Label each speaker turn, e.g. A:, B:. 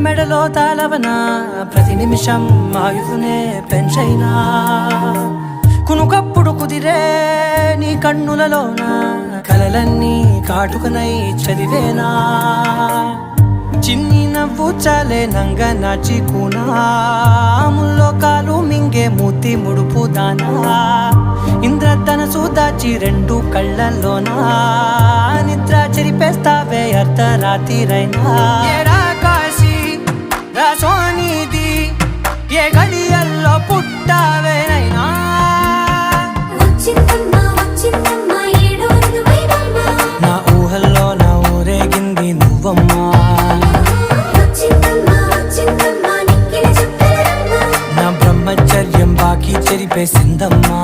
A: మెడలో తాళవన ప్రతి నిమిషం ఆయుధునే పెంచైనా కునుకప్పుడు కుదిరే నీ కన్నులలోన కలలన్నీ కాటుకనై చదివేనా చిన్ని నవ్వు చాలే నంగ నాచి కూనాముల్లో కాలు మింగే మూతి ముడుపు దానా ఇంద్రధనసు దాచి రెండు కళ్ళల్లోనా నిద్ర చెరిపేస్తావే అర్ధరాత్రిరైనా ఏడా కాశీ రాసోనిది ఏ గడియల్లో పుట్టావేనైనా నా ఊహల్లో నా ఊరేగింది నువ్వమ్మా నా బ్రహ్మచర్యం బాకీ చెరిపేసిందమ్మా